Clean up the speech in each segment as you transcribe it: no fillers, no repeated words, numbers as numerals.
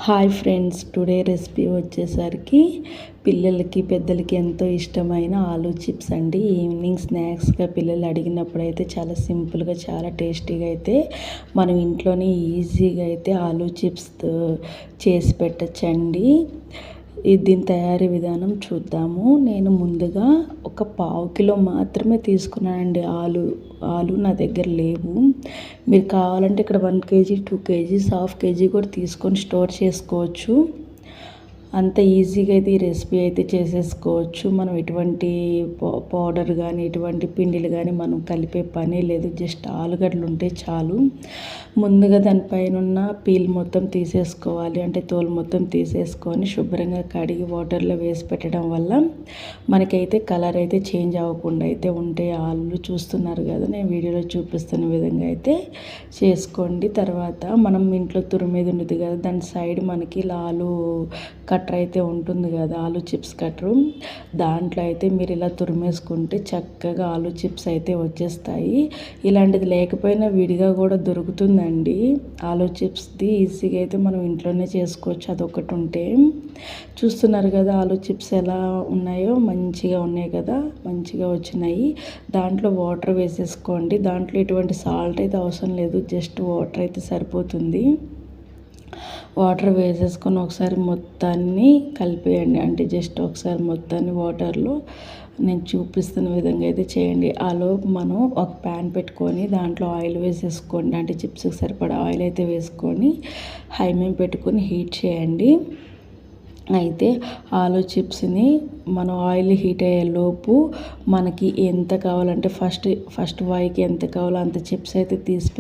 Hi friends, today recipe వచ్చేసరికి పిల్లలకి పెద్దలకి ఎంతో ఇష్టమైన ఆలూ చిప్స్ అండి. ఈవినింగ్ స్నాక్స్గా పిల్లలు అడిగినప్పుడు అయితే చాలా సింపుల్గా చాలా టేస్టీగా అయితే మనం ఇంట్లోనే ఈజీగా అయితే ఆలూ చిప్స్ చేసి పెట్టచ్చండి. దీని తయారీ విధానం చూద్దాము. నేను ముందుగా ఒక పావు కిలో మాత్రమే తీసుకున్నానండి. ఆలు నా దగ్గర లేవు. మీరు కావాలంటే ఇక్కడ 1 కేజీ 2 కేజీస్ హాఫ్ కేజీ కూడా తీసుకొని స్టోర్ చేసుకోవచ్చు. అంత ఈజీగా అయితే ఈ రెసిపీ అయితే చేసేసుకోవచ్చు. మనం ఎటువంటి పౌడర్ కానీ ఎటువంటి పిండిలు కానీ మనం కలిపే పనే లేదు. జస్ట్ ఆలుగడ్డలు ఉంటే చాలు. ముందుగా దానిపైన ఉన్న పీల్ మొత్తం తీసేసుకోవాలి. అంటే తోలు మొత్తం తీసేసుకొని శుభ్రంగా కడిగి వాటర్లో వేసి పెట్టడం వల్ల మనకైతే కలర్ అయితే చేంజ్ అవ్వకుండా అయితే ఉంటాయి. ఆలు చూస్తున్నారు కదా, నేను వీడియోలో చూపిస్తున్న విధంగా అయితే చేసుకోండి. తర్వాత మనం ఇంట్లో తురిమేది ఉండదు కదా, దాని సైడ్ మనకి ఆలు కట్టర్ అయితే ఉంటుంది కదా, ఆలు చిప్స్ కట్టరు, దాంట్లో అయితే మీరు ఇలా తురిమేసుకుంటే చక్కగా ఆలు చిప్స్ అయితే వచ్చేస్తాయి. ఇలాంటిది లేకపోయినా విడిగా కూడా దొరుకుతుందండి. ఆలు చిప్స్ది ఈజీగా అయితే మనం ఇంట్లోనే చేసుకోవచ్చు. అదొకటి ఉంటే చూస్తున్నారు కదా ఆలు చిప్స్ ఎలా ఉన్నాయో, మంచిగా ఉన్నాయి కదా, మంచిగా వచ్చినాయి. దాంట్లో వాటర్ వేసేసుకోండి. దాంట్లో ఎటువంటి సాల్ట్ అయితే అవసరం లేదు, జస్ట్ వాటర్ అయితే సరిపోతుంది. వాటర్ వేసేసుకొని ఒకసారి మొత్తాన్ని కలిపేయండి. అంటే జస్ట్ ఒకసారి మొత్తాన్ని వాటర్లో నేను చూపిస్తున్న విధంగా అయితే చేయండి. ఆలోపు మనం ఒక ప్యాన్ పెట్టుకొని దాంట్లో ఆయిల్ వేసేసుకోండి. అంటే చిప్స్కి సరిపడా ఆయిల్ అయితే వేసుకొని హై మీద పెట్టుకొని హీట్ చేయండి. అయితే ఆలు చిప్స్ని మనం ఆయిల్ హీట్ అయ్యేలోపు మనకి ఎంత కావాలంటే ఫస్ట్ వాయికి ఎంత కావాలో అంత చిప్స్ అయితే తీసి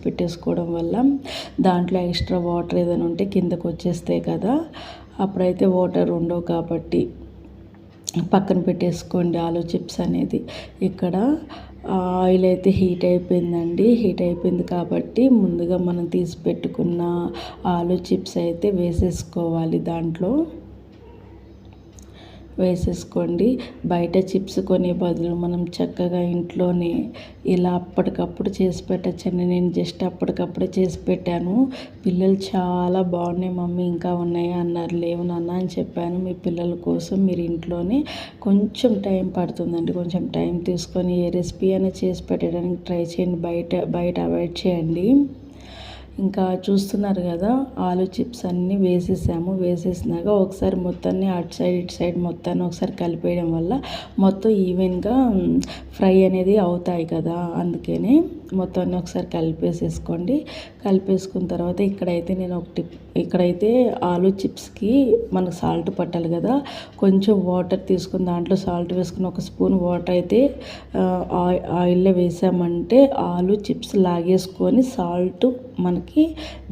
పెట్టేసుకోవడం వల్ల దాంట్లో ఎక్స్ట్రా వాటర్ ఏదైనా ఉంటే కిందకు వచ్చేస్తాయి కదా, అప్పుడైతే వాటర్ ఉండవు కాబట్టి పక్కన పెట్టేసుకోండి ఆలు చిప్స్ అనేది. ఇక్కడ ఆయిల్ అయితే హీట్ అయిపోయిందండి. హీట్ అయిపోయింది కాబట్టి ముందుగా మనం తీసి పెట్టుకున్న ఆలు చిప్స్ అయితే వేసేసుకోవాలి. దాంట్లో వేసేసుకోండి. బయట చిప్స్ కొనే బదులు మనం చక్కగా ఇంట్లోనే ఇలా అప్పటికప్పుడు చేసి పెట్టచ్చండి. నేను జస్ట్ అప్పటికప్పుడే చేసి పెట్టాను. పిల్లలు చాలా బాగున్నాయి మమ్మీ ఇంకా ఉన్నాయా అన్నారు. లేవు నాన్న అని చెప్పాను. మీ పిల్లల కోసం మీరు ఇంట్లోనే కొంచెం టైం పడుతుందండి, కొంచెం టైం తీసుకొని ఏ రెసిపీ అయినా చేసి పెట్టడానికి ట్రై చేయండి. బయట అవాయిడ్ చేయండి. ఇంకా చూస్తున్నారు కదా, ఆలు చిప్స్ అన్నీ వేసేసినాక ఒకసారి మొత్తాన్ని అటు సైడ్ ఇటు సైడ్ మొత్తాన్ని ఒకసారి కలిపేయడం వల్ల మొత్తం ఈవెన్గా ఫ్రై అనేది అవుతాయి కదా, అందుకనే మొత్తాన్ని ఒకసారి కలిపేసేసుకోండి. కలిపేసుకున్న తర్వాత ఇక్కడైతే ఆలు చిప్స్కి మనకు సాల్ట్ పట్టాలి కదా, కొంచెం వాటర్ తీసుకుని దాంట్లో సాల్ట్ వేసుకుని ఒక స్పూన్ వాటర్ అయితే ఆయిల్లో వేసామంటే ఆలు చిప్స్ లాగేసుకొని సాల్ట్ మనకి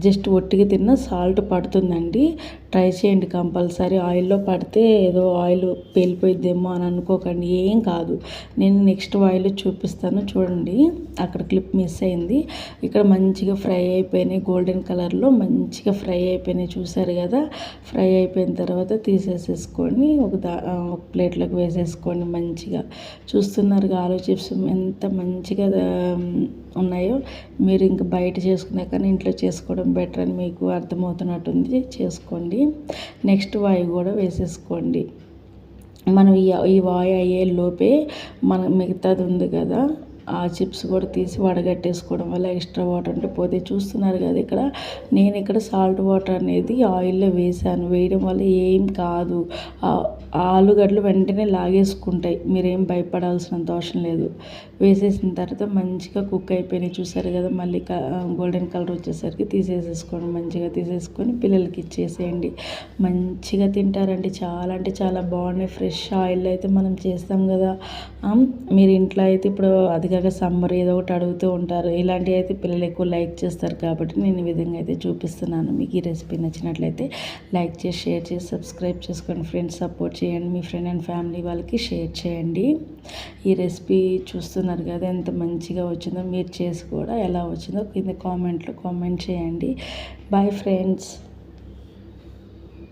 జస్ట్ ఒట్టిగా తిన్న సాల్ట్ పడుతుందండి. ట్రై చేయండి కంపల్సరీ. ఆయిల్లో పడితే ఏదో ఆయిల్ పేలిపోయిద్దేమో అని అనుకోకండి, ఏం కాదు. నేను నెక్స్ట్ ఆయిల్ చూపిస్తాను చూడండి. అక్కడ క్లిప్ మిస్ అయింది. ఇక్కడ మంచిగా ఫ్రై అయిపోయినాయి, గోల్డెన్ కలర్లో మంచిగా ఫ్రై అయిపోయినాయి. చూసారు కదా, ఫ్రై అయిపోయిన తర్వాత తీసేసేసుకొని ఒక ప్లేట్లోకి వేసేసుకోండి. మంచిగా చూస్తున్నారు ఆలు చిప్స్ ఎంత మంచిగా ఉన్నాయో. మీరు ఇంకా బయట చేసుకునే కానీ ఇంట్లో చేసుకోవడం బెటర్ అని మీకు అర్థమవుతున్నట్టుంది, చేసుకోండి. నెక్స్ట్ వాయి కూడా వేసేసుకోండి. మనం ఈ వాయి అయ్యే లోపే మన మిగతాది ఉంది కదా, ఆ చిప్స్ కూడా తీసి వడగట్టేసుకోవడం వల్ల ఎక్స్ట్రా వాటర్ అంటే పోతే. చూస్తున్నారు కదా, నేను ఇక్కడ సాల్ట్ వాటర్ అనేది ఆయిల్లో వేయడం వల్ల ఏం కాదు. ఆలుగడ్డలు వెంటనే లాగేసుకుంటాయి, మీరేం భయపడాల్సినంత అవసరం లేదు. వేసేసిన తర్వాత మంచిగా కుక్ అయిపోయినాయి. చూసారు కదా, మళ్ళీ గోల్డెన్ కలర్ వచ్చేసరికి తీసేసేసుకోండి. మంచిగా తీసేసుకొని పిల్లలకి ఇచ్చేసేయండి. మంచిగా తింటారండి. చాలా అంటే చాలా బాగున్నాయి. ఫ్రెష్ ఆయిల్ అయితే మనం చేస్తాం కదా, మీరు ఇంట్లో అయితే ఇప్పుడు అది కాక సమ్మర్ ఏదో ఒకటి అడుగుతూ ఉంటారు. ఇలాంటివి అయితే పిల్లలు ఎక్కువ లైక్ చేస్తారు కాబట్టి నేను ఈ విధంగా అయితే చూపిస్తున్నాను. మీకు ఈ రెసిపీ నచ్చినట్లయితే లైక్ చేసి షేర్ చేసి సబ్స్క్రైబ్ చేసుకోండి ఫ్రెండ్స్. సపోర్ట్ చేయండి. మీ ఫ్రెండ్ అండ్ ఫ్యామిలీ వాళ్ళకి షేర్ చేయండి. ఈ రెసిపీ చూస్తున్నారు కదా ఎంత మంచిగా వచ్చిందో, మీరు చేసి కూడా ఎలా వచ్చిందో కింద కామెంట్లో కామెంట్ చేయండి. Bye friends.